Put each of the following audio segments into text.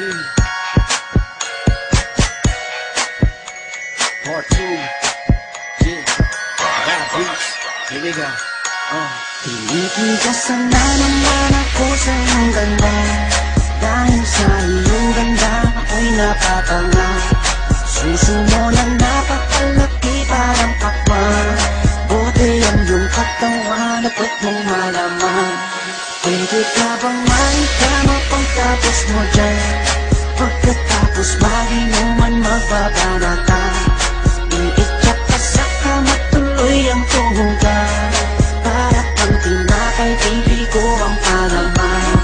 Part 2. Yeah. Bad beats. Here we go. Tinitigasan na naman ako sa iyong ganda. Dahil sa iyong ganda ako'y napatanga. Suso mo na napakalaki parang pakwan. Buti ang iyong katawan at puwet mong malaman. Pwede ka bang maitama pagtapos mo dyan? Pagkatapos maginuman magbabanata. Iitsak ka sa kama tuloy ang tuhugan. Para pang tinapay pipi ko ang palaman.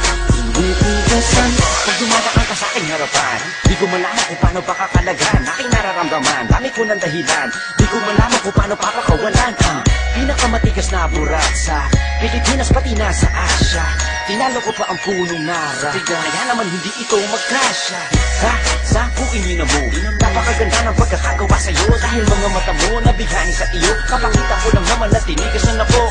Tinitigasan Pag dumadaan ka sa aking harapan, di ko malaman kung paano pakakalagan aking nararamdaman. Dami ko ng dahilan, di ko malaman kung paano papakawalan ang pinakamatigas na burat sa Pilipinas pati na sa Asya. Tinalo ko pa ang punong nara, kaya naman hindi ito magkasya. Ha? Sa bukin na mo, napakaganda ng pagkakagawa sa'yo. Dahil mga mata mo nabigani sa iyo, kapakita ko lang naman na tinigasan na po.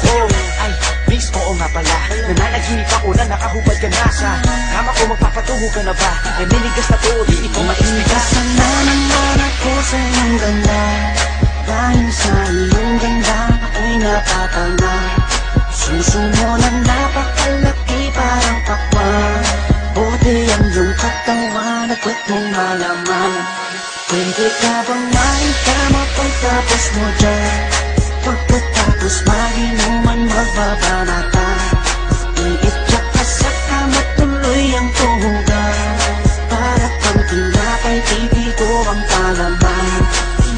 Ay, miss, oo nga pala, nananaginip ako na nakahubad ka na sa kama ko. Magpapatungo ka na ba? Naninigas na to, di ito maismigas. Tinitigasan na naman ako sa iyong ganda. Dahil sa iyong ganda ako'y napatanga. Suso mo na napakalaki parang pakwan. Buti ang iyong katawan at puwet mong malaman. Pwede ka bang maitama pagtapos mo dyan? Pagkatapos maginuman magbabanata. Iitsak ka sa kama tuloy ang tuhugan. Para pang tinapay pipi ko ang palaman.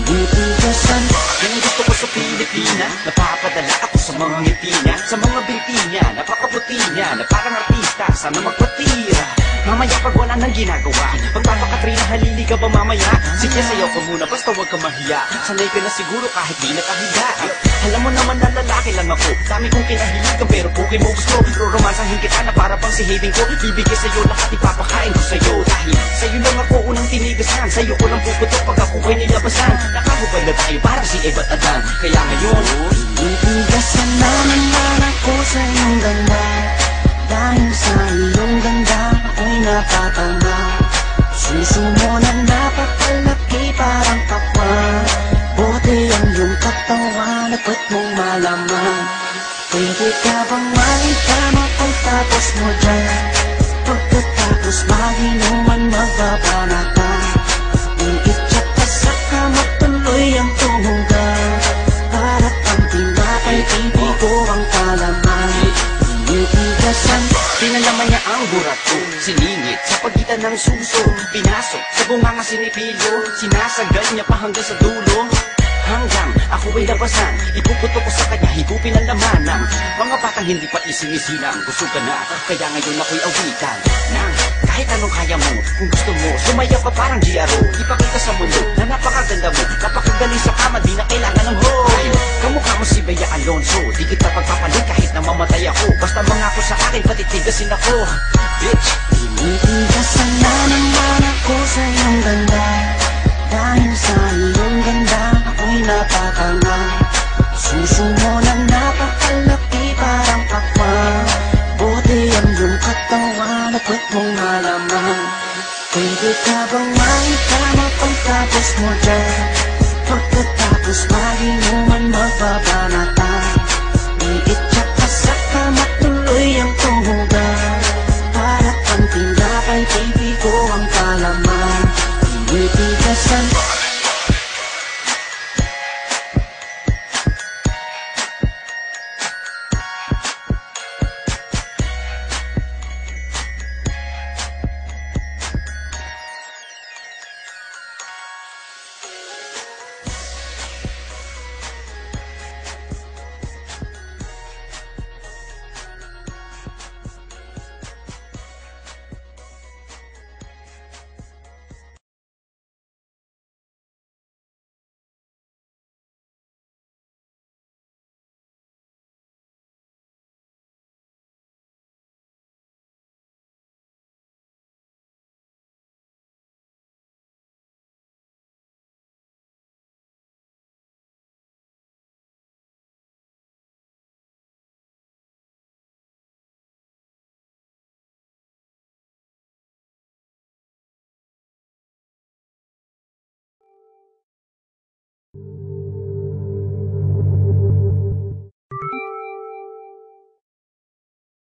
Tinitigasan Yung gusto ko sa Pilipina, napapadala ako sa mga ngiti niya, sa mga binti niya, napakaputi niya, na parang artista, sana magpatira. Mamaya pag wala nang ginagawa, pagpapakatrina halili ka ba mamaya? Sige, sayaw ka muna, basta huwag ka mahiya. Sanay ka na siguro kahit di nakahiga. Alam mo naman na lalaki lang ako, dami kong kinahiligan pero pukin mo gusto. Roromansahin kita na para pang si Hayden ko. Bibigay sa'yo lahat, ipapakain ko sa'yo. Dahil sa'yo lang ako unang tinigasan, sa'yo ko lang puputok pag ako ay nilabasan. Nakahubad na tayo parang si Eva at Adan. Kaya ngayon, tinitigasan na naman ako sa iyong ganda. Dahil sa iyong ganda ako'y napatanga. Suso mo na napakalaki parang pakwan. Buti ang iyong katawan at puwet mong malaman. Pwede ka bang maitama pagtapos mo dyan? Pagkatapos maginuman magbabanata. Iitsak ka sa kama tuloy ang tuhugan. Para pang tinapay pipi ko ang palaman. Tinitigasan pinalaman niya ang burat ko, siningit sa pagitan ng suso. Pinasok sa bunganga sinipilyo, sinasagal niya pa hanggang sa dulo. Hanggang ako ay labasan, ipuputo ko sa kanya, higupin ang laman ng mga batang hindi pa isinisilang. Gusto ka na, kaya ngayon ako'y awitan ng kahit anong kaya mo. Kung gusto mo, sumayaw ka parang GRO. Ipakita sa mundo na napakaganda mo, napakagaling sa kama, di na kailangan ng hoy. Kamukha mo si Bea Alonso, di kita pagpapalit kahit na mamatay ako. Basta mangako sa akin, patitigasin ako.